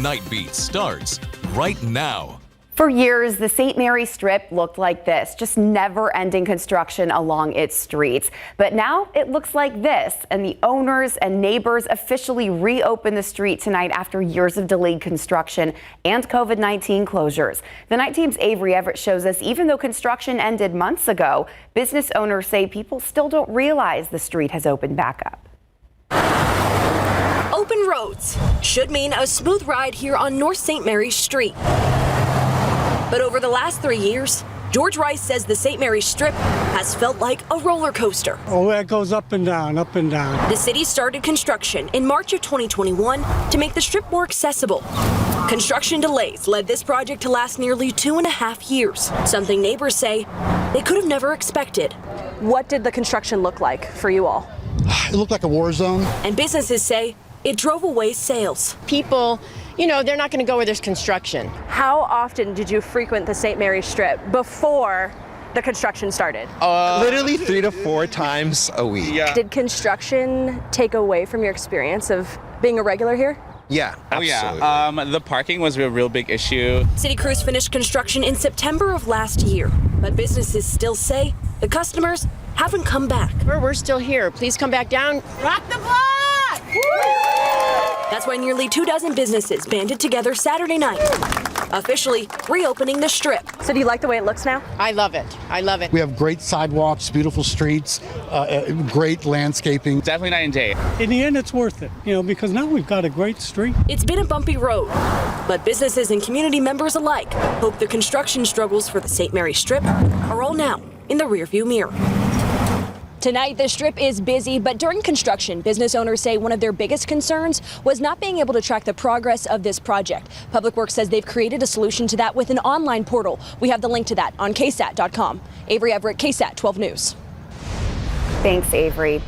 Nightbeat starts right now. For years, the St. Mary's Strip looked like this, just never-ending construction along its streets. But now it looks like this, and the owners and neighbors officially reopened the street tonight after years of delayed construction and COVID-19 closures. The Night Team's Avery Everett shows us even though construction ended months ago, business owners say people still don't realize the street has opened back up. Open roads should mean a smooth ride here on North St. Mary's Street. But over the last 3 years, George Rice says the St. Mary's Strip has felt like a roller coaster. Oh, it goes up and down, up and down. The city started construction in March of 2021 to make the strip more accessible. Construction delays led this project to last nearly 2.5 years, something neighbors say they could have never expected. What did the construction look like for you all? It looked like a war zone. And businesses say it drove away sales. People, they're not going to go where there's construction. How often did you frequent the St. Mary's Strip before the construction started? Literally 3 to 4 times a week. Yeah. Did construction take away from your experience of being a regular here? Yeah, absolutely. Oh yeah, the parking was a real big issue. City crews finished construction in September of last year, but businesses still say the customers haven't come back. We're still here. Please come back down. Rock the block! That's why nearly 24 businesses banded together Saturday night, officially reopening the strip. So do you like the way it looks now? I love it. I love it. We have great sidewalks, beautiful streets, great landscaping. Definitely night and day. In the end, it's worth it, because now we've got a great street. It's been a bumpy road, but businesses and community members alike hope the construction struggles for the St. Mary's Strip are all now in the rearview mirror. Tonight, the Strip is busy, but during construction, business owners say one of their biggest concerns was not being able to track the progress of this project. Public Works says they've created a solution to that with an online portal. We have the link to that on KSAT.com. Avery Everett, KSAT 12 News. Thanks, Avery.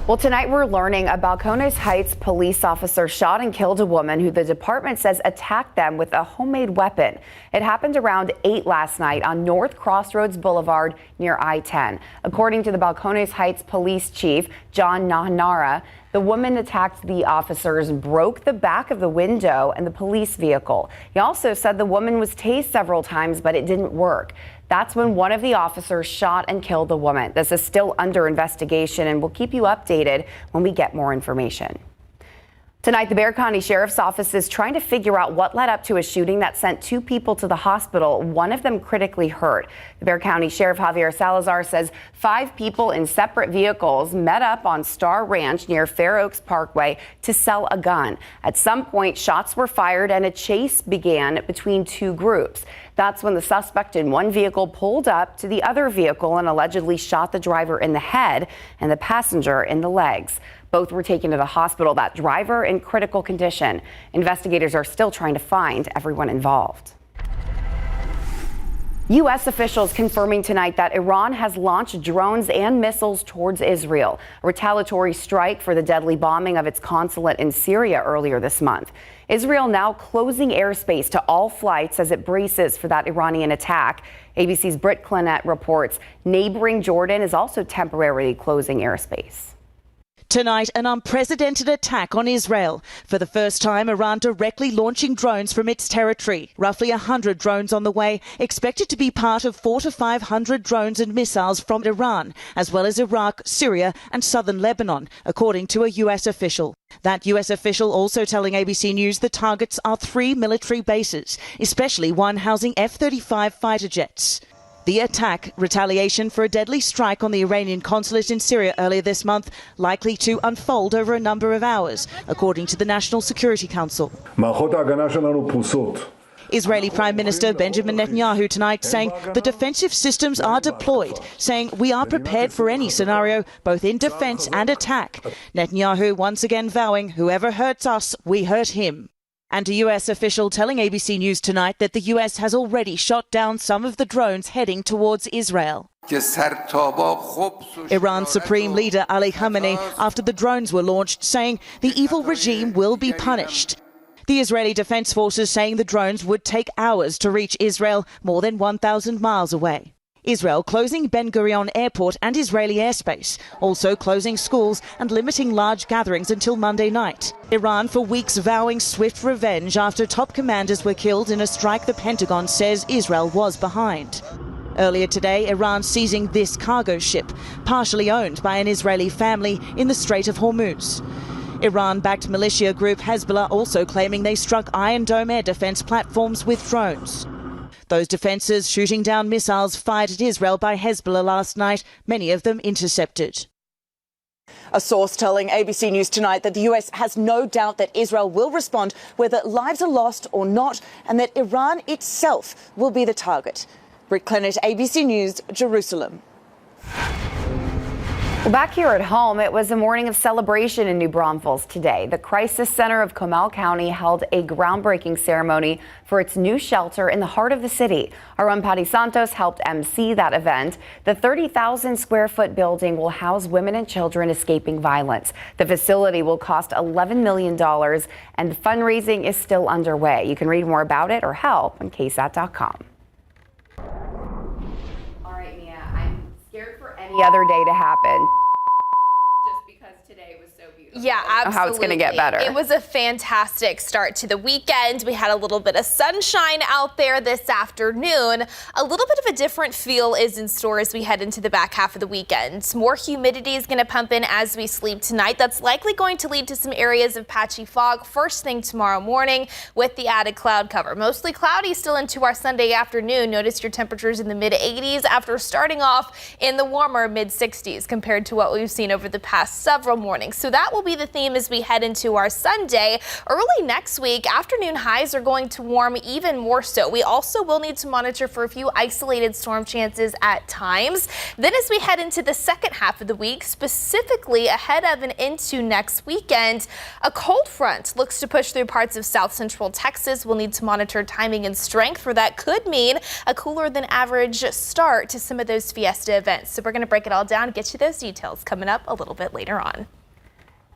Well, tonight we're learning a Balcones Heights police officer shot and killed a woman who the department says attacked them with a homemade weapon. It happened around 8 last night on North Crossroads Boulevard near I-10. According to the Balcones Heights police chief, John Nahanara, the woman attacked the officers and broke the back of the window and the police vehicle. He also said the woman was tased several times, but it didn't work. That's when one of the officers shot and killed the woman. This is still under investigation, and we'll keep you updated when we get more information. Tonight, the Bexar County Sheriff's Office is trying to figure out what led up to a shooting that sent 2 people to the hospital, one of them critically hurt. The Bexar County Sheriff Javier Salazar says 5 people in separate vehicles met up on Star Ranch near Fair Oaks Parkway to sell a gun. At some point, shots were fired and a chase began between 2 groups. That's when the suspect in one vehicle pulled up to the other vehicle and allegedly shot the driver in the head and the passenger in the legs. Both were taken to the hospital, that driver in critical condition. Investigators are still trying to find everyone involved. U.S. officials confirming tonight that Iran has launched drones and missiles towards Israel, a retaliatory strike for the deadly bombing of its consulate in Syria earlier this month. Israel now closing airspace to all flights as it braces for that Iranian attack. ABC's Britt Clinette reports neighboring Jordan is also temporarily closing airspace. Tonight, an unprecedented attack on Israel. For the first time, Iran directly launching drones from its territory. Roughly 100 drones on the way, expected to be part of 400 to 500 drones and missiles from Iran, as well as Iraq, Syria and southern Lebanon, according to a U.S. official. That U.S. official also telling ABC News the targets are 3 military bases, especially one housing F-35 fighter jets. The attack, retaliation for a deadly strike on the Iranian consulate in Syria earlier this month, likely to unfold over a number of hours, according to the National Security Council. Israeli Prime Minister Benjamin Netanyahu tonight saying the defensive systems are deployed, saying we are prepared for any scenario, both in defense and attack. Netanyahu once again vowing whoever hurts us, we hurt him. And a U.S. official telling ABC News tonight that the U.S. has already shot down some of the drones heading towards Israel. Iran's Supreme Leader Ali Khamenei, after the drones were launched, saying the evil regime will be punished. The Israeli Defense Forces saying the drones would take hours to reach Israel, more than 1,000 miles away. Israel closing Ben Gurion Airport and Israeli airspace, also closing schools and limiting large gatherings until Monday night. Iran for weeks vowing swift revenge after top commanders were killed in a strike the Pentagon says Israel was behind. Earlier today, Iran seizing this cargo ship, partially owned by an Israeli family in the Strait of Hormuz. Iran-backed militia group Hezbollah also claiming they struck Iron Dome air defense platforms with drones. Those defenses shooting down missiles fired at Israel by Hezbollah last night, many of them intercepted. A source telling ABC News Tonight that the US has no doubt that Israel will respond whether lives are lost or not, and that Iran itself will be the target. Britt Clennett, ABC News, Jerusalem. Well, back here at home, it was a morning of celebration in New Braunfels today. The Crisis Center of Comal County held a groundbreaking ceremony for its new shelter in the heart of the city. Our own Patty Santos helped MC that event. The 30,000 square foot building will house women and children escaping violence. The facility will cost $11 million, and fundraising is still underway. You can read more about it or help on KSAT.com. Any other day to happen, just because today was so beautiful. Yeah, absolutely. How it's going to get better. It was a fantastic start to the weekend. We had a little bit of sunshine out there this afternoon. A little bit of a different feel is in store as we head into the back half of the weekend. More humidity is going to pump in as we sleep tonight. That's likely going to lead to some areas of patchy fog first thing tomorrow morning with the added cloud cover. Mostly cloudy still into our Sunday afternoon. Notice your temperatures in the mid 80s after starting off in the warmer mid 60s compared to what we've seen over the past several mornings. So that will be the theme as we head into our Sunday. Early next week, afternoon highs are going to warm even more so. We also will need to monitor for a few isolated storm chances at times. Then as we head into the second half of the week, specifically ahead of and into next weekend, a cold front looks to push through parts of south central Texas. We'll need to monitor timing and strength, for that could mean a cooler than average start to some of those Fiesta events. So we're going to break it all down, get you those details coming up a little bit later on.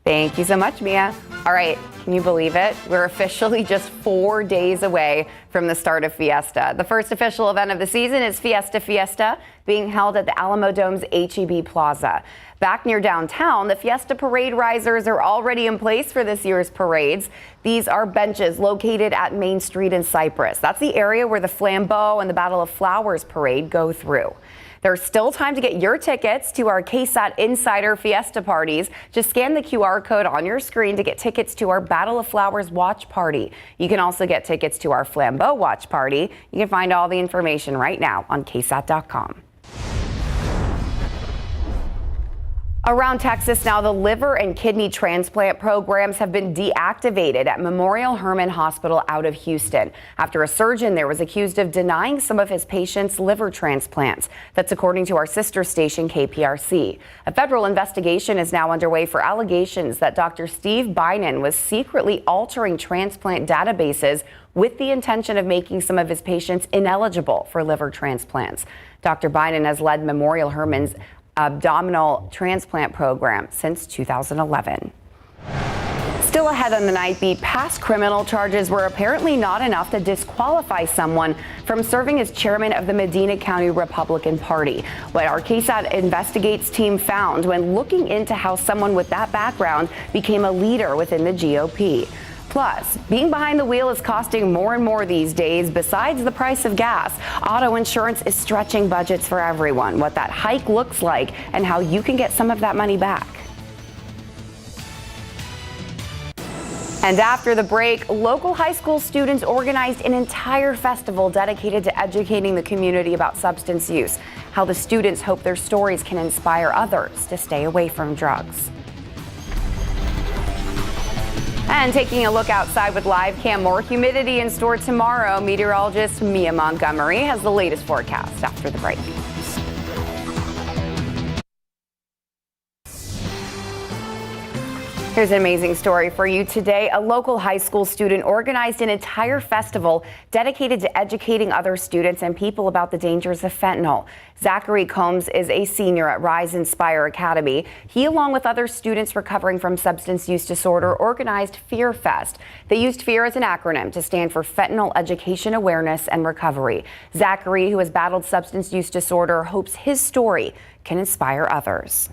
Thank you so much, Mia. All right, can you believe it? We're officially just 4 days away from the start of Fiesta. The first official event of the season is Fiesta, being held at the Alamo Dome's H-E-B Plaza. Back near downtown, the Fiesta parade risers are already in place for this year's parades. These are benches located at Main Street in Cypress. That's the area where the Flambeau and the Battle of Flowers parade go through. There's still time to get your tickets to our KSAT Insider Fiesta parties. Just scan the QR code on your screen to get tickets to our Battle of Flowers watch party. You can also get tickets to our Flambeau watch party. You can find all the information right now on KSAT.com. Around Texas now, the liver and kidney transplant programs have been deactivated at Memorial Hermann Hospital out of Houston after a surgeon there was accused of denying some of his patients liver transplants. That's according to our sister station KPRC. A federal investigation is now underway for allegations that Dr. Steve Binen was secretly altering transplant databases with the intention of making some of his patients ineligible for liver transplants. Dr. Binen has led Memorial Hermann's abdominal transplant program since 2011. Still ahead on the Nightbeat, past criminal charges were apparently not enough to disqualify someone from serving as chairman of the Medina County Republican Party. What our KSAT Investigates team found when looking into how someone with that background became a leader within the GOP. Plus, being behind the wheel is costing more and more these days. Besides the price of gas, auto insurance is stretching budgets for everyone. What that hike looks like and how you can get some of that money back. And after the break, local high school students organized an entire festival dedicated to educating the community about substance use, how the students hope their stories can inspire others to stay away from drugs. And taking a look outside with live cam, more humidity in store tomorrow. Meteorologist Mia Montgomery has the latest forecast after the break. Here's an amazing story for you today. A local high school student organized an entire festival dedicated to educating other students and people about the dangers of fentanyl. Zachary Combs is a senior at Rise Inspire Academy. He, along with other students recovering from substance use disorder, organized Fear Fest. They used FEAR as an acronym to stand for Fentanyl Education Awareness and Recovery. Zachary, who has battled substance use disorder, hopes his story can inspire others.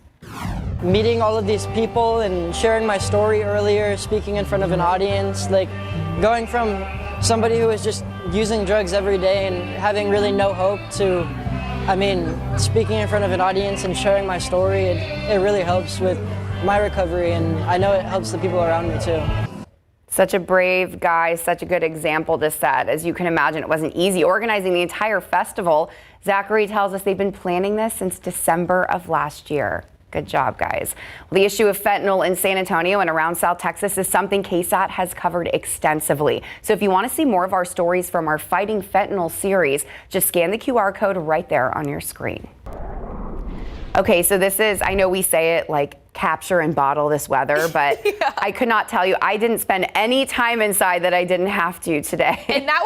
Meeting all of these people and sharing my story earlier, speaking in front of an audience, like going from somebody who is just using drugs every day and having really no hope to, speaking in front of an audience and sharing my story, it really helps with my recovery, and I know it helps the people around me too. Such a brave guy, such a good example to set. As you can imagine, it wasn't easy organizing the entire festival. Zachary tells us they've been planning this since December of last year. Good job, guys. Well, the issue of fentanyl in San Antonio and around South Texas is something KSAT has covered extensively. So if you want to see more of our stories from our Fighting Fentanyl series, just scan the QR code right there on your screen. Okay, so this is, I know we say it like capture and bottle this weather, but yeah. I could not tell you, I didn't spend any time inside that I didn't have to today. And that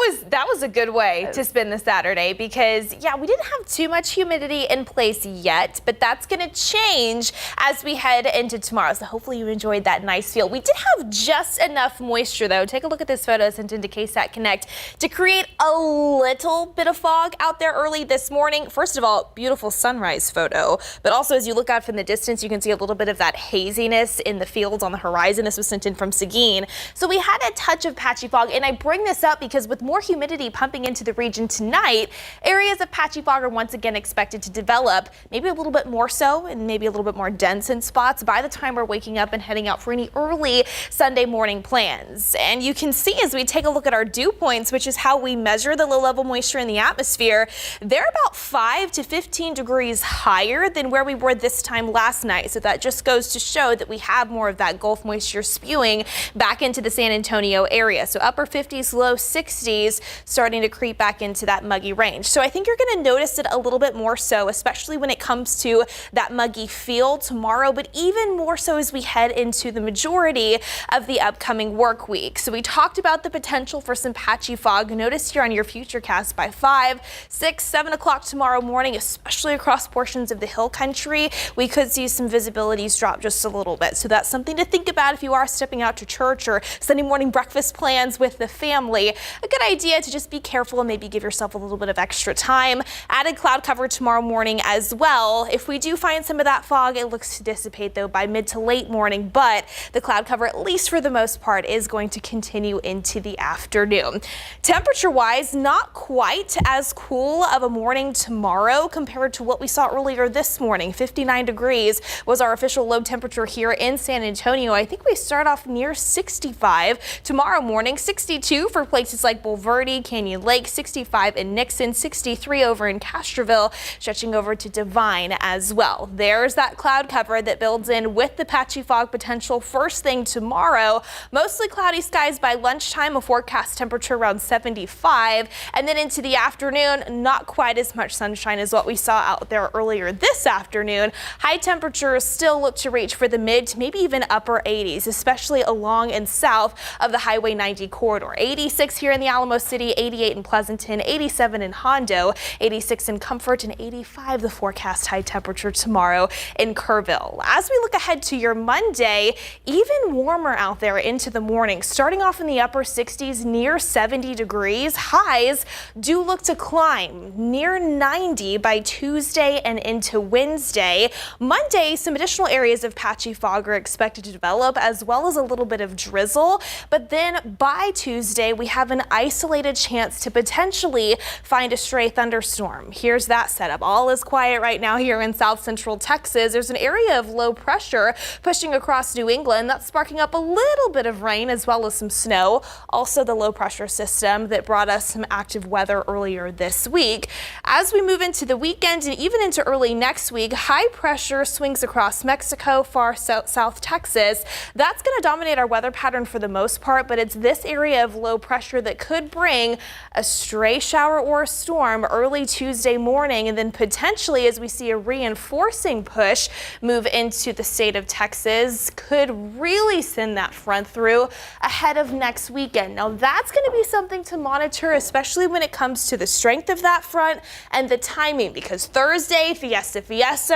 was a good way to spend the Saturday because, yeah, we didn't have too much humidity in place yet, but that's going to change as we head into tomorrow. So hopefully you enjoyed that nice feel. We did have just enough moisture, though. Take a look at this photo sent into KSAT Connect to create a little bit of fog out there early this morning. First of all, beautiful sunrise photo, but also as you look out from the distance, you can see a little bit of that haziness in the fields on the horizon. This was sent in from Seguin. So we had a touch of patchy fog, and I bring this up because with more humidity pumping into the region tonight, areas of patchy fog are once again expected to develop, maybe a little bit more so and maybe a little bit more dense in spots by the time we're waking up and heading out for any early Sunday morning plans. And you can see as we take a look at our dew points, which is how we measure the low level moisture in the atmosphere, they're about 5 to 15 degrees higher than where we were this time last night. So that just goes to show that we have more of that Gulf moisture spewing back into the San Antonio area. So upper 50s, low 60s starting to creep back into that muggy range. So I think you're going to notice it a little bit more so, especially when it comes to that muggy feel tomorrow, but even more so as we head into the majority of the upcoming work week. So we talked about the potential for some patchy fog. Notice here on your futurecast by 5, 6, 7 o'clock tomorrow morning, especially across portions of the hill country, we could see some visibilities drop just a little bit. So that's something to think about if you are stepping out to church or Sunday morning breakfast plans with the family. A good idea to just be careful and maybe give yourself a little bit of extra time. Added cloud cover tomorrow morning as well. If we do find some of that fog, it looks to dissipate though by mid to late morning, but the cloud cover, at least for the most part, is going to continue into the afternoon. Temperature wise, not quite as cool of a morning tomorrow compared to what we saw earlier this morning. 59 degrees was our official low temperature here in San Antonio. I think we start off near 65 tomorrow morning, 62 for places like Bulverde, Canyon Lake, 65 in Nixon, 63 over in Castroville, stretching over to Divine as well. There's that cloud cover that builds in with the patchy fog potential first thing tomorrow. Mostly cloudy skies by lunchtime, a forecast temperature around 75, and then into the afternoon, not quite as much sunshine as what we saw out there earlier this afternoon. High temperatures still look to reach for the mid to maybe even upper 80s, especially along and south of the Highway 90 corridor. 86 here in the Alamo City, 88 in Pleasanton, 87 in Hondo, 86 in Comfort, and 85 the forecast high temperature tomorrow in Kerrville. As we look ahead to your Monday, even warmer out there into the morning, starting off in the upper 60s, near 70 degrees. Highs do look to climb near 90 by Tuesday and into Wednesday. Monday, some additional areas of patchy fog are expected to develop, as well as a little bit of drizzle. But then by Tuesday, we have an isolated chance to potentially find a stray thunderstorm. Here's that setup. All is quiet right now here in South Central Texas. There's an area of low pressure pushing across New England. That's sparking up a little bit of rain as well as some snow. Also the low pressure system that brought us some active weather earlier this week. As we move into the weekend and even into early next week, high pressure swings across Mexico Mexico, far south Texas. That's going to dominate our weather pattern for the most part, but it's this area of low pressure that could bring a stray shower or a storm early Tuesday morning, and then potentially, as we see a reinforcing push move into the state of Texas, could really send that front through ahead of next weekend. Now that's going to be something to monitor, especially when it comes to the strength of that front and the timing, because Thursday, Fiesta,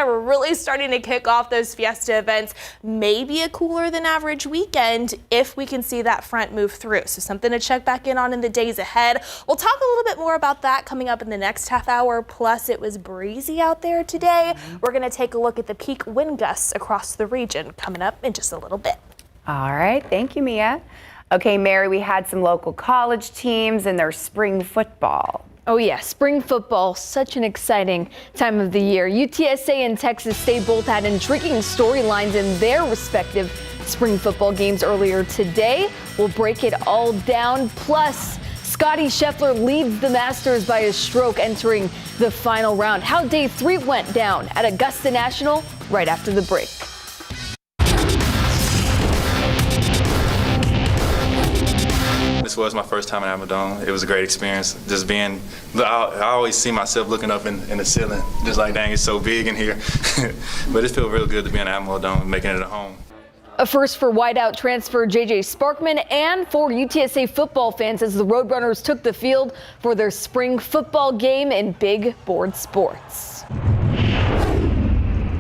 we're really starting to kick off those Fiesta events. Maybe a cooler than average weekend if we can see that front move through. So something to check back in on in the days ahead. We'll talk a little bit more about that coming up in the next half hour. Plus, it was breezy out there today. We're going to take a look at the peak wind gusts across the region coming up in just a little bit. All right. Thank you, Mia. Okay, Mary, we had some local college teams and their spring football. Oh yeah, spring football, such an exciting time of the year. UTSA and Texas State both had intriguing storylines in their respective spring football games earlier today. We'll break it all down. Plus, Scotty Scheffler leads the Masters by a stroke entering the final round. How day 3 went down at Augusta National right after the break. This was my first time at Amadon. It was a great experience. Just being, I always see myself looking up in the ceiling, just like, dang, it's so big in here. But it feels real good to be in Amadon, making it at home. A first for wideout transfer J.J. Sparkman and for UTSA football fans as the Roadrunners took the field for their spring football game in Big Board Sports.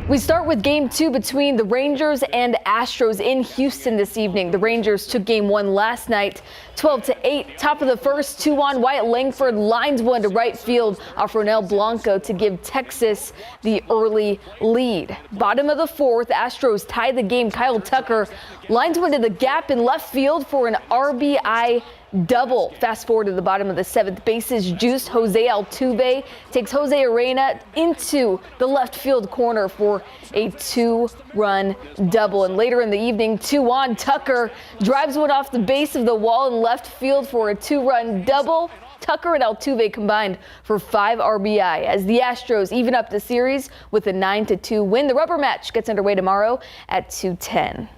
We start with game 2 between the Rangers and Astros in Houston this evening. The Rangers took game 1 last night, 12-8. Top of the first, 2-on. Wyatt Langford lines one to right field off Ronel Blanco to give Texas the early lead. Bottom of the fourth, Astros tied the game. Kyle Tucker lines one to the gap in left field for an RBI double. Fast forward to the bottom of the 7th, bases juiced. Jose Altuve takes Jose Arena into the left field corner for a 2-run double. And later in the evening, 2-on, Tucker drives one off the base of the wall in left field for a 2-run double. Tucker and Altuve combined for 5 RBI as the Astros even up the series with a 9-2 win. The rubber match gets underway tomorrow at 2:10.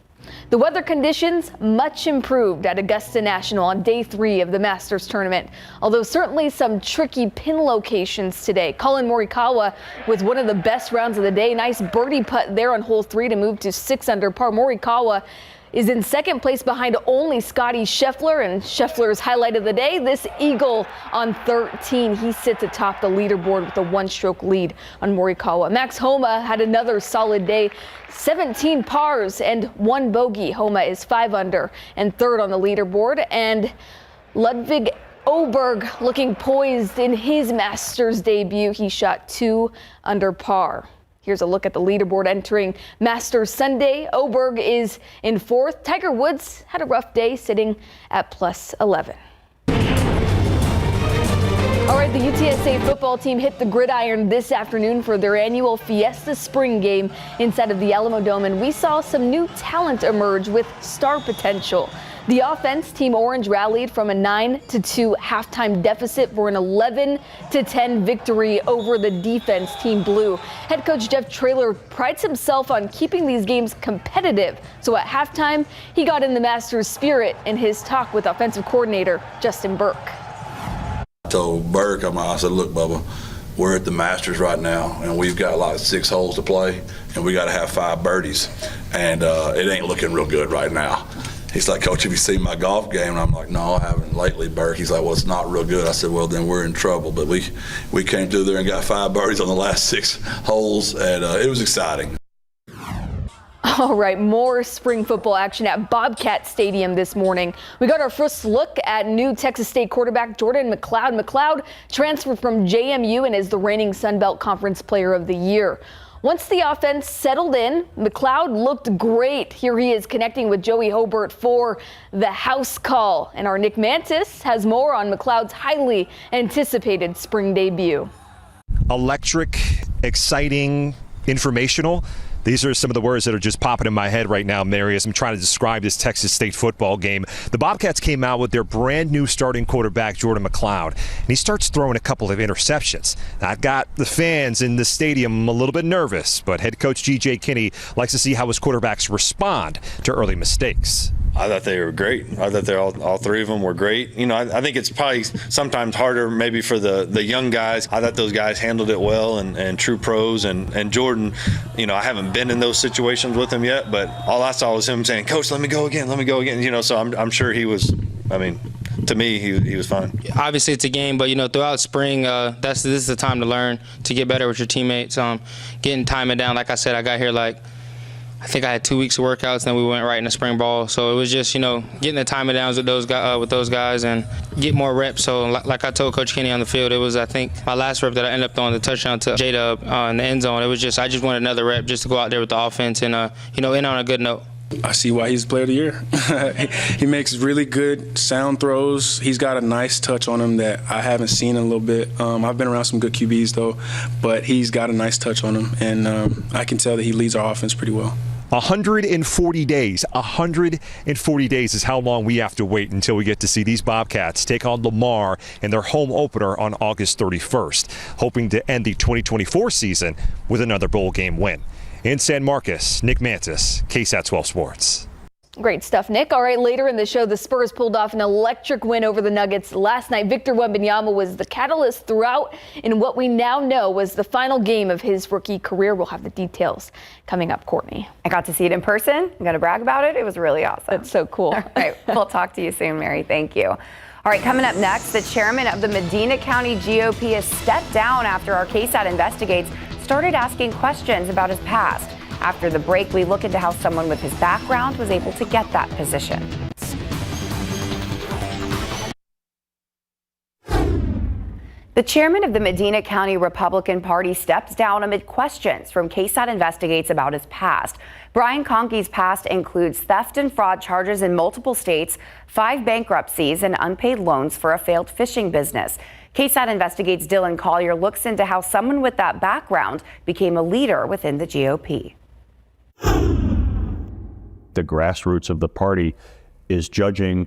The weather conditions much improved at Augusta National on day 3 of the Masters tournament, although certainly some tricky pin locations today. Colin Morikawa with one of the best rounds of the day. Nice birdie putt there on hole 3 to move to 6 under par. Morikawa is in second place behind only Scotty Scheffler, and Scheffler's highlight of the day, this eagle on 13. He sits atop the leaderboard with a 1-stroke lead on Morikawa. Max Homa had another solid day, 17 pars and 1 bogey. Homa is 5 under and 3rd on the leaderboard, and Ludvig Åberg looking poised in his Masters debut. He shot 2 under par. Here's a look at the leaderboard entering Masters Sunday. Åberg is in 4th. Tiger Woods had a rough day, sitting at +11. All right, the UTSA football team hit the gridiron this afternoon for their annual Fiesta spring game inside of the Alamo Dome, and we saw some new talent emerge with star potential. The offense, Team Orange, rallied from a 9-2 halftime deficit for an 11-10 victory over the defense, Team Blue. Head coach Jeff Traylor prides himself on keeping these games competitive. So at halftime, he got in the Masters spirit in his talk with offensive coordinator Justin Burke. I told Burke, I said, look, Bubba, we're at the Masters right now, and we've got like 6 holes to play, and we got to have 5 birdies, and it ain't looking real good right now. He's like, Coach, have you seen my golf game? And I'm like, no, I haven't lately, Burke. He's like, well, it's not real good. I said, well, then we're in trouble. But we came through there and got 5 birdies on the last 6 holes, and it was exciting. All right, more spring football action at Bobcat Stadium this morning. We got our first look at new Texas State quarterback Jordan McLeod. McLeod transferred from JMU and is the reigning Sun Belt Conference Player of the Year. Once the offense settled in, McLeod looked great. Here he is connecting with Joey Hobart for the house call. And our Nick Mantis has more on McLeod's highly anticipated spring debut. Electric, exciting, informational. These are some of the words that are just popping in my head right now, Mary, as I'm trying to describe this Texas State football game. The Bobcats came out with their brand new starting quarterback, Jordan McLeod, and he starts throwing a couple of interceptions. That got the fans in the stadium a little bit nervous, but head coach G.J. Kinney likes to see how his quarterbacks respond to early mistakes. I thought they were great. I thought all three of them were great. You know, I think it's probably sometimes harder maybe for the young guys. I thought those guys handled it well and true pros. And Jordan, you know, I haven't been in those situations with him yet, but all I saw was him saying, "Coach, let me go again. You know, so I'm sure he was, I mean, to me, he was fine. Obviously, it's a game, but, you know, throughout spring, this is the time to learn, to get better with your teammates. Getting timing down, like I said, I got here I think I had 2 weeks of workouts, then we went right into spring ball. So it was just, you know, getting the timing downs with those guys and get more reps. So like I told Coach Kinney on the field, it was, I think, my last rep that I ended up throwing the touchdown to J-Dub in the end zone. It was just, I just wanted another rep just to go out there with the offense and, you know, end on a good note. I see why he's player of the year. He makes really good sound throws. He's got a nice touch on him that I haven't seen in a little bit. I've been around some good QBs, though, but he's got a nice touch on him, and I can tell that he leads our offense pretty well. 140 days. 140 days is how long we have to wait until we get to see these Bobcats take on Lamar in their home opener on August 31st, hoping to end the 2024 season with another bowl game win. In San Marcos, Nick Mantis, KSAT 12 Sports. Great stuff, Nick. All right, later in the show, the Spurs pulled off an electric win over the Nuggets last night. Victor Wembanyama was the catalyst throughout in what we now know was the final game of his rookie career. We'll have the details coming up, Courtney. I got to see it in person. I'm going to brag about it. It was really awesome. That's so cool. All right, we'll talk to you soon, Mary. Thank you. All right, coming up next, the chairman of the Medina County GOP has stepped down after our KSAT investigates started asking questions about his past. After the break, we look into how someone with his background was able to get that position. The chairman of the Medina County Republican Party steps down amid questions from KSAT investigates about his past. Brian Conkey's past includes theft and fraud charges in multiple states, 5 bankruptcies, and unpaid loans for a failed fishing business. KSAT investigates Dylan Collier looks into how someone with that background became a leader within the GOP. The grassroots of the party is judging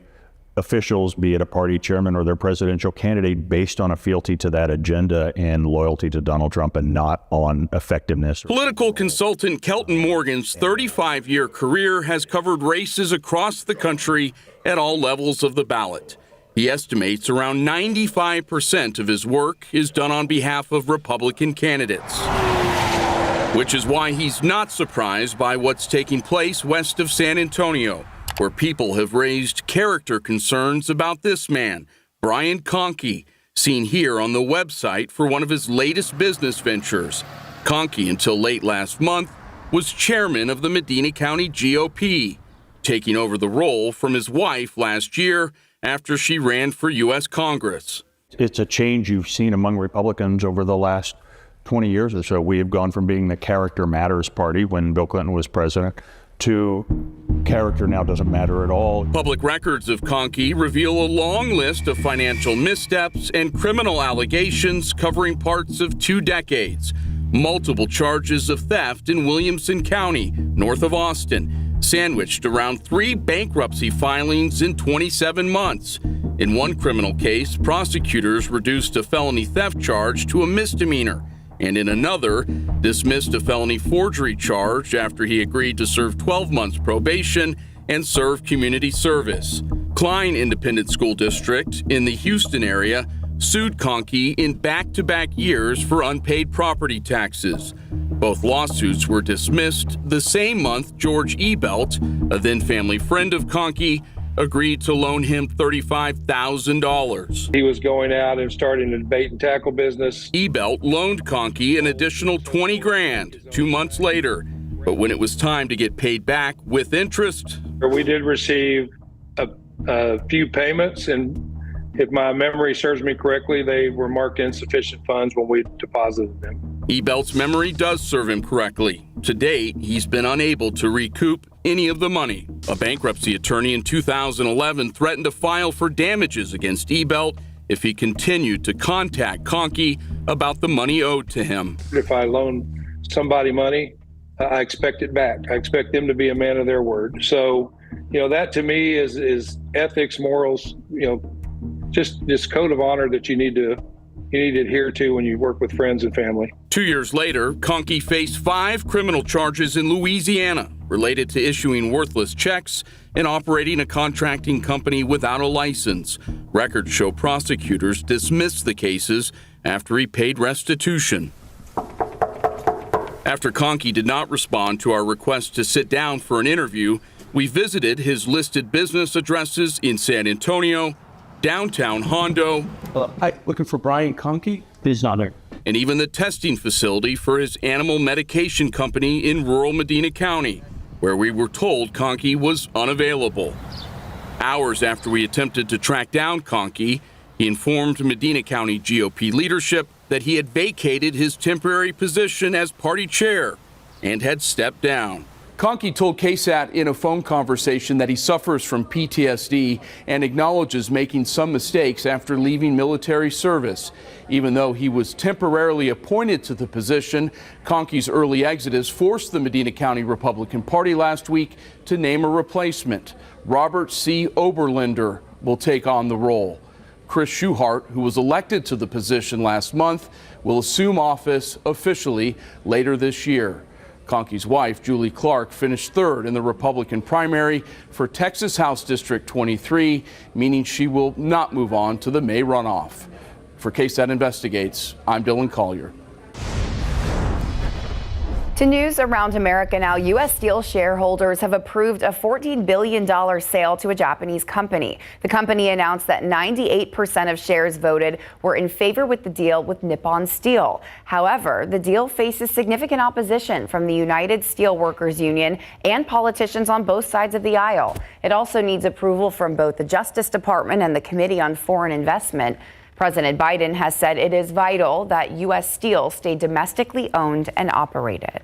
officials, be it a party chairman or their presidential candidate, based on a fealty to that agenda and loyalty to Donald Trump and not on effectiveness. Political consultant Kelton Morgan's 35-year career has covered races across the country at all levels of the ballot. He estimates around 95% of his work is done on behalf of Republican candidates, which is why he's not surprised by what's taking place west of San Antonio, where people have raised character concerns about this man, Brian Conkey, seen here on the website for one of his latest business ventures. Conkey, until late last month, was chairman of the Medina County GOP, taking over the role from his wife last year after she ran for U.S. Congress. It's a change you've seen among Republicans over the last 20 years or so. We have gone from being the character matters party when Bill Clinton was president to character now doesn't matter at all. Public records of Conkey reveal a long list of financial missteps and criminal allegations covering parts of 2 decades. Multiple charges of theft in Williamson County, north of Austin, sandwiched around 3 bankruptcy filings in 27 months. In one criminal case, prosecutors reduced a felony theft charge to a misdemeanor, and in another, dismissed a felony forgery charge after he agreed to serve 12 months probation and serve community service. Klein Independent School District in the Houston area sued Conkey in back-to-back years for unpaid property taxes. Both lawsuits were dismissed the same month George Ebelt, a then family friend of Conkey, agreed to loan him $35,000. He was going out and starting a bait and tackle business. Ebelt loaned Conkey an additional $20,000 2 months later, but when it was time to get paid back with interest, we did receive a few payments, and if my memory serves me correctly, they were marked insufficient funds when we deposited them. Ebelt's memory does serve him correctly. To date, he's been unable to recoup any of the money. A bankruptcy attorney in 2011 threatened to file for damages against Ebelt if he continued to contact Conkey about the money owed to him. If I loan somebody money I expect it back. I expect them to be a man of their word. So, that to me is ethics, morals, just this code of honor that you need to adhere to when you work with friends and family. 2 years later, Conkey faced 5 criminal charges in Louisiana related to issuing worthless checks and operating a contracting company without a license. Records show prosecutors dismissed the cases after he paid restitution. After Conkey did not respond to our request to sit down for an interview, we visited his listed business addresses in San Antonio, downtown Hondo. Hi, looking for Brian Conkey? He's not there. And even the testing facility for his animal medication company in rural Medina County, where we were told Conkey was unavailable. Hours after we attempted to track down Conkey, he informed Medina County GOP leadership that he had vacated his temporary position as party chair and had stepped down. Conkey told KSAT in a phone conversation that he suffers from PTSD and acknowledges making some mistakes after leaving military service. Even though he was temporarily appointed to the position, Conkey's early exodus forced the Medina County Republican Party last week to name a replacement. Robert C. Oberlinder will take on the role. Chris Schuhart, who was elected to the position last month, will assume office officially later this year. Conkey's wife, Julie Clark, finished third in the Republican primary for Texas House District 23, meaning she will not move on to the May runoff. For KSAT Investigates, I'm Dylan Collier. To news around America now, U.S. Steel shareholders have approved a $14 billion sale to a Japanese company. The company announced that 98% of shares voted were in favor with the deal with Nippon Steel. However, the deal faces significant opposition from the United Steelworkers Union and politicians on both sides of the aisle. It also needs approval from both the Justice Department and the Committee on Foreign Investment. President Biden has said it is vital that U.S. Steel stay domestically owned and operated.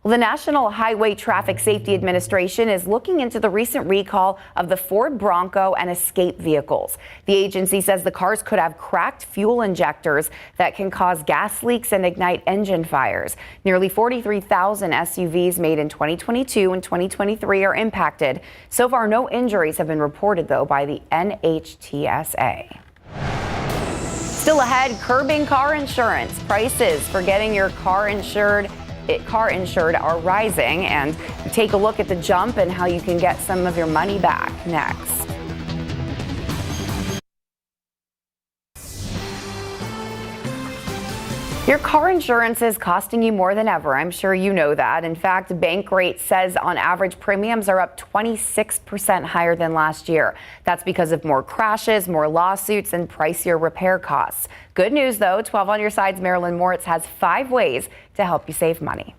Well, the National Highway Traffic Safety Administration is looking into the recent recall of the Ford Bronco and Escape vehicles. The agency says the cars could have cracked fuel injectors that can cause gas leaks and ignite engine fires. Nearly 43,000 SUVs made in 2022 and 2023 are impacted. So far, no injuries have been reported, though, by the NHTSA. Still ahead, curbing car insurance. Prices for getting your car insured are rising, and take a look at the jump and how you can get some of your money back next. Your car insurance is costing you more than ever. I'm sure you know that. In fact, Bankrate says on average premiums are up 26% higher than last year. That's because of more crashes, more lawsuits, and pricier repair costs. Good news, though, 12 on Your Side's Marilyn Moritz has 5 ways to help you save money.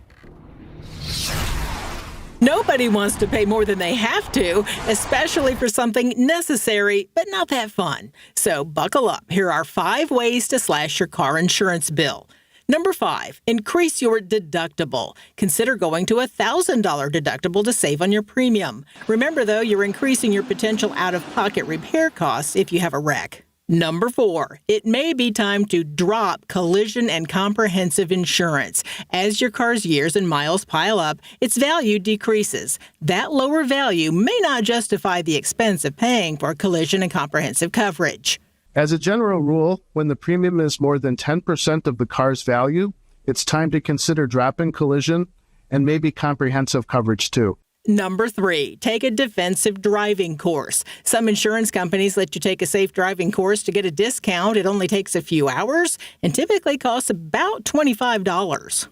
Nobody wants to pay more than they have to, especially for something necessary but not that fun. So buckle up. Here are 5 ways to slash your car insurance bill. Number 5, increase your deductible. Consider going to a $1,000 deductible to save on your premium. Remember, though, you're increasing your potential out-of-pocket repair costs if you have a wreck. Number 4, it may be time to drop collision and comprehensive insurance. As your car's years and miles pile up, its value decreases. That lower value may not justify the expense of paying for collision and comprehensive coverage. As a general rule, when the premium is more than 10% of the car's value, it's time to consider dropping collision and maybe comprehensive coverage too. Number 3, take a defensive driving course. Some insurance companies let you take a safe driving course to get a discount. It only takes a few hours and typically costs about $25.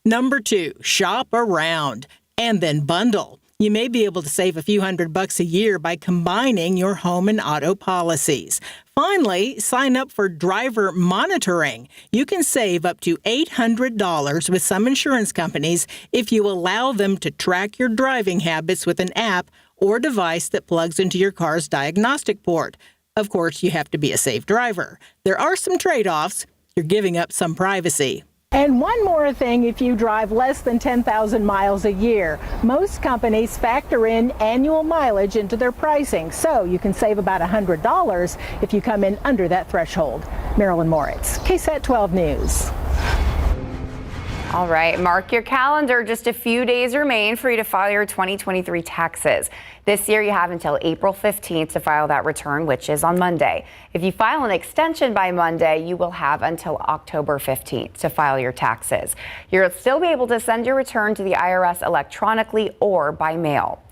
Number 2, shop around and then bundle. You may be able to save a few $100 a year by combining your home and auto policies. Finally, sign up for driver monitoring. You can save up to $800 with some insurance companies if you allow them to track your driving habits with an app or device that plugs into your car's diagnostic port. Of course, you have to be a safe driver. There are some trade-offs. You're giving up some privacy. And one more thing, if you drive less than 10,000 miles a year, most companies factor in annual mileage into their pricing, so you can save about $100 if you come in under that threshold. Marilyn Moritz, KSAT 12 News. All right, mark your calendar. Just a few days remain for you to file your 2023 taxes. This year, you have until April 15th to file that return, which is on Monday. If you file an extension by Monday, you will have until October 15th to file your taxes. You'll still be able to send your return to the IRS electronically or by mail.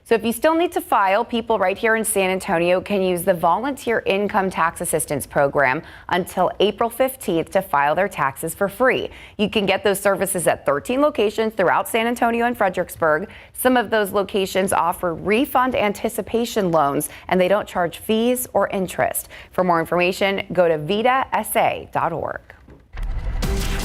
So if you still need to file, people right here in San Antonio can use the Volunteer Income Tax Assistance Program until April 15th to file their taxes for free. You can get those services at 13 locations throughout San Antonio and Fredericksburg. Some of those locations offer refund anticipation loans, and they don't charge fees or interest. For more information, go to vitasa.org.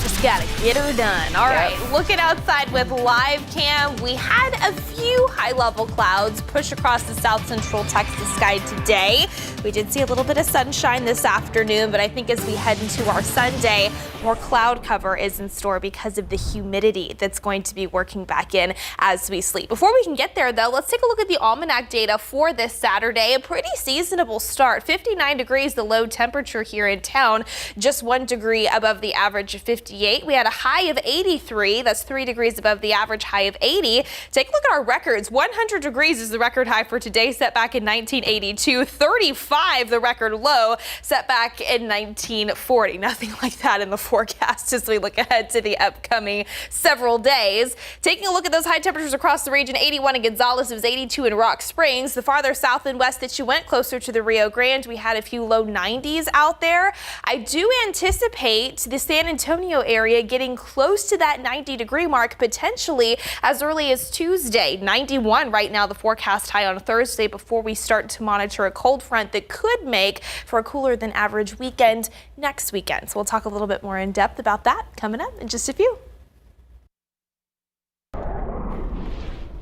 Just gotta get her done. All right, looking outside with live cam, we had a few high-level clouds push across the south central Texas sky today. We did see a little bit of sunshine this afternoon, but I think as we head into our Sunday, more cloud cover is in store because of the humidity that's going to be working back in as we sleep. Before we can get there, though, let's take a look at the almanac data for this Saturday. A pretty seasonable start. 59 degrees, the low temperature here in town, just 1 degree above the average of 58. We had a high of 83. That's 3 degrees above the average high of 80. Take a look at our records. 100 degrees is the record high for today, set back in 1982. 35, the record low, set back in 1940. Nothing like that in the forecast as we look ahead to the upcoming several days. Taking a look at those high temperatures across the region, 81 in Gonzales, it was 82 in Rock Springs. The farther south and west that you went, closer to the Rio Grande, we had a few low 90s out there. I do anticipate the San Antonio area getting close to that 90-degree mark potentially as early as Tuesday. 91 right now, the forecast high on Thursday, before we start to monitor a cold front that could make for a cooler than average weekend next weekend. So we'll talk a little bit more in depth about that coming up in just a few.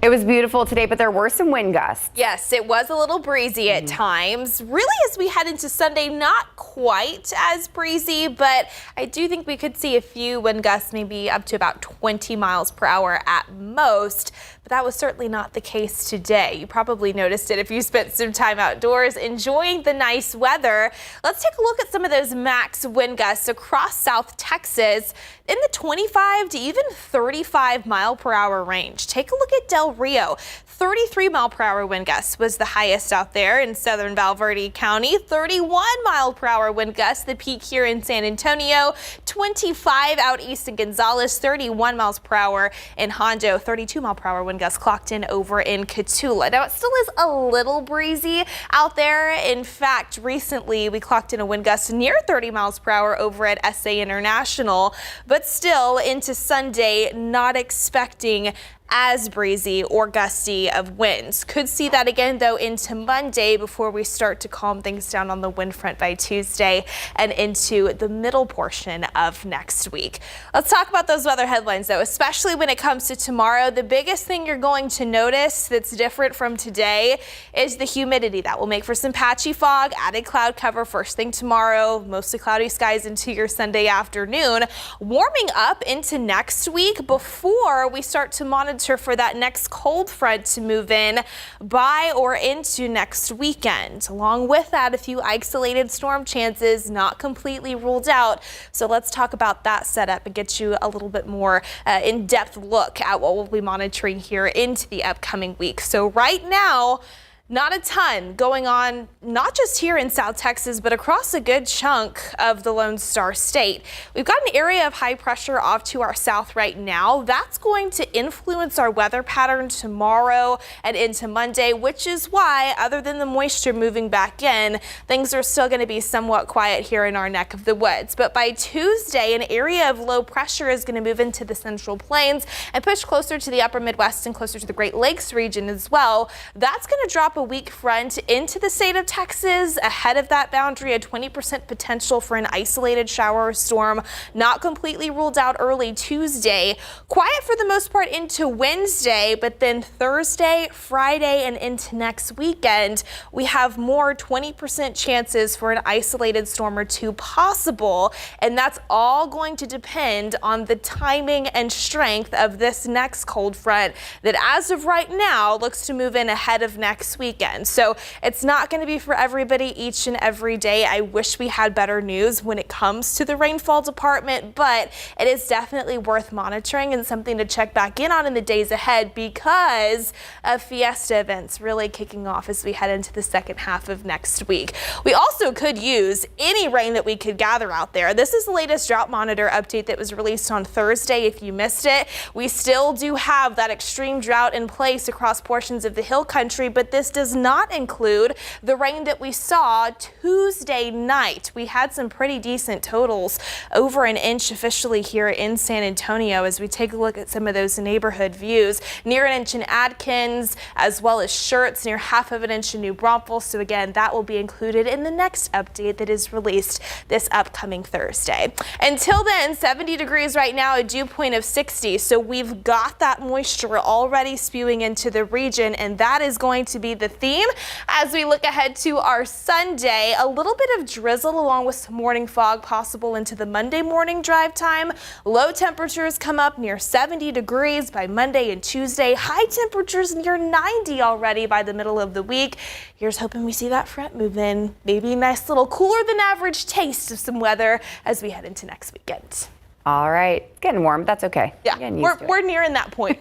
It was beautiful today, but there were some wind gusts. Yes, it was a little breezy at times. Really, as we head into Sunday, not quite as breezy, but I do think we could see a few wind gusts, maybe up to about 20 miles per hour at most. But that was certainly not the case today. You probably noticed it if you spent some time outdoors enjoying the nice weather. Let's take a look at some of those max wind gusts across South Texas in the 25 to even 35 mile per hour range. Take a look at Del Rio. 33 mile per hour wind gusts was the highest out there in southern Valverde County. 31 mile per hour wind gusts, the peak here in San Antonio. 25 out east in Gonzales. 31 miles per hour in Hondo. 32 mile per hour wind gusts clocked in over in Cotulla. Now, it still is a little breezy out there. In fact, recently we clocked in a wind gust near 30 miles per hour over at SA International, but still into Sunday, not expecting as breezy or gusty of winds. Could see that again, though, into Monday before we start to calm things down on the wind front by Tuesday and into the middle portion of next week. Let's talk about those weather headlines, though, especially when it comes to tomorrow. The biggest thing you're going to notice that's different from today is the humidity. That will make for some patchy fog, added cloud cover first thing tomorrow, mostly cloudy skies into your Sunday afternoon, warming up into next week before we start to monitor for that next cold front to move in by or into next weekend. Along with that, a few isolated storm chances not completely ruled out. So let's talk about that setup and get you a little bit more in-depth look at what we'll be monitoring here into the upcoming week. So right now, not a ton going on, not just here in South Texas, but across a good chunk of the Lone Star State. We've got an area of high pressure off to our south right now. That's going to influence our weather pattern tomorrow and into Monday, which is why, other than the moisture moving back in, things are still going to be somewhat quiet here in our neck of the woods. But by Tuesday, an area of low pressure is going to move into the Central Plains and push closer to the upper Midwest and closer to the Great Lakes region as well. That's going to drop a weak front into the state of Texas. Ahead of that boundary, a 20% potential for an isolated shower or storm, not completely ruled out early Tuesday. Quiet for the most part into Wednesday, but then Thursday, Friday, and into next weekend, we have more 20% chances for an isolated storm or two possible, and that's all going to depend on the timing and strength of this next cold front that, as of right now, looks to move in ahead of next week. weekend. So it's not going to be for everybody each and every day. I wish we had better news when it comes to the rainfall department, but it is definitely worth monitoring and something to check back in on in the days ahead because of Fiesta events really kicking off as we head into the second half of next week. We also could use any rain that we could gather out there. This is the latest drought monitor update that was released on Thursday. If you missed it, we still do have that extreme drought in place across portions of the hill country, but this does not include the rain that we saw Tuesday night. We had some pretty decent totals, over an inch officially here in San Antonio as we take a look at some of those neighborhood views. Near an inch in Adkins, as well as Schertz, near half of an inch in New Braunfels. So again, that will be included in the next update that is released this upcoming Thursday. Until then, 70 degrees right now, a dew point of 60. So we've got that moisture already spewing into the region, and that is going to be the theme as we look ahead to our Sunday. A little bit of drizzle along with some morning fog possible into the Monday morning drive time. Low temperatures come up near 70 degrees by Monday and Tuesday. High temperatures near 90 already by the middle of the week. Here's hoping we see that front move in. Maybe a nice little cooler than average taste of some weather as we head into next weekend. All right. It's getting warm. That's okay. Yeah, we're nearing that point.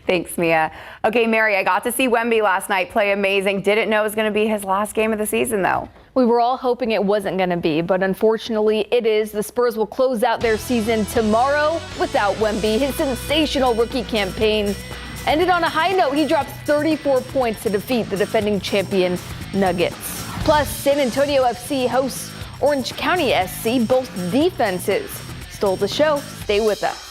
Thanks, Mia. Okay, Mary, I got to see Wemby last night play amazing. Didn't know it was going to be his last game of the season, though. We were all hoping it wasn't going to be, but unfortunately it is. The Spurs will close out their season tomorrow without Wemby. His sensational rookie campaign ended on a high note. He dropped 34 points to defeat the defending champion Nuggets. Plus, San Antonio FC hosts Orange County SC. Both defenses stole the show. Stay with us.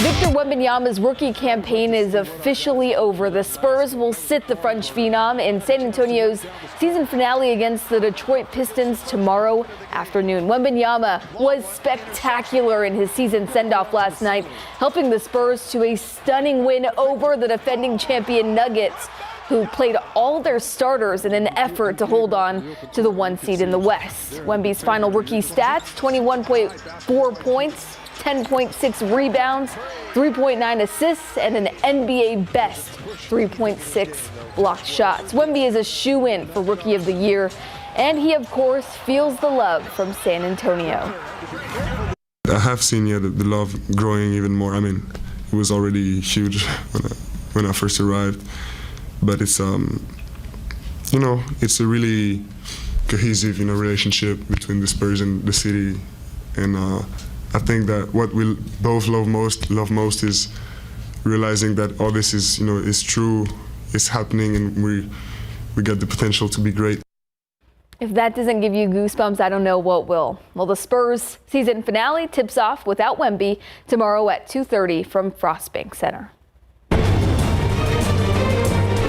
Victor Wembanyama's rookie campaign is officially over. The Spurs will sit the French phenom in San Antonio's season finale against the Detroit Pistons tomorrow afternoon. Wembanyama was spectacular in his season send-off last night, helping the Spurs to a stunning win over the defending champion Nuggets, who played all their starters in an effort to hold on to the 1 seed in the West. Wemby's final rookie stats: 21.4 points, 10.6 rebounds, 3.9 assists, and an NBA best 3.6 blocked shots. Wemby is a shoo-in for Rookie of the Year, and he, of course, feels the love from San Antonio. I have seen the love growing even more. I mean, it was already huge when I first arrived, but it's it's a really cohesive relationship between the Spurs and the city, and I think that what we both love most is realizing that all this is true, is happening, and we got the potential to be great. If that doesn't give you goosebumps, I don't know what will. Well, the Spurs season finale tips off without Wemby tomorrow at 2:30 from Frostbank Center.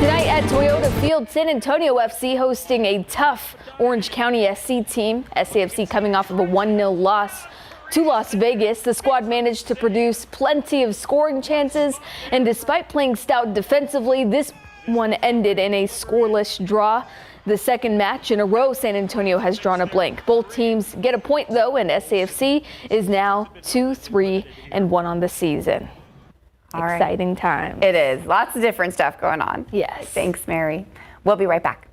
Tonight at Toyota Field, San Antonio FC hosting a tough Orange County SC team. SAFC coming off of a 1-0 loss to Las Vegas. The squad managed to produce plenty of scoring chances, and despite playing stout defensively, this one ended in a scoreless draw. The second match in a row San Antonio has drawn a blank. Both teams get a point, though, and SAFC is now 2-3-1 on the season. Exciting time. It is. Lots of different stuff going on. Yes. Thanks, Mary. We'll be right back.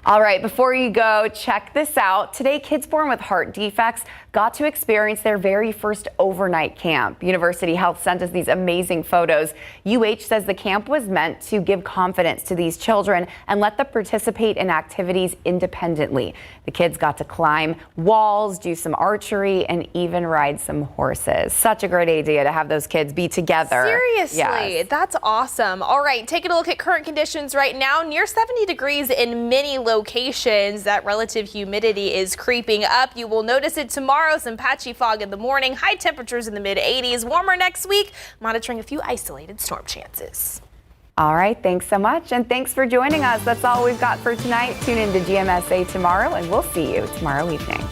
All right, before you go, check this out. Today, kids born with heart defects got to experience their very first overnight camp. University Health sent us these amazing photos. UH says the camp was meant to give confidence to these children and let them participate in activities independently. The kids got to climb walls, do some archery, and even ride some horses. Such a great idea to have those kids be together. Seriously, yes. That's awesome. All right, taking a look at current conditions right now, near 70 degrees in many locations. That relative humidity is creeping up. You will notice it tomorrow, some patchy fog in the morning, high temperatures in the mid-80s, warmer next week, monitoring a few isolated storm chances. All right, thanks so much, and thanks for joining us. That's all we've got for tonight. Tune in to GMSA tomorrow, and we'll see you tomorrow evening.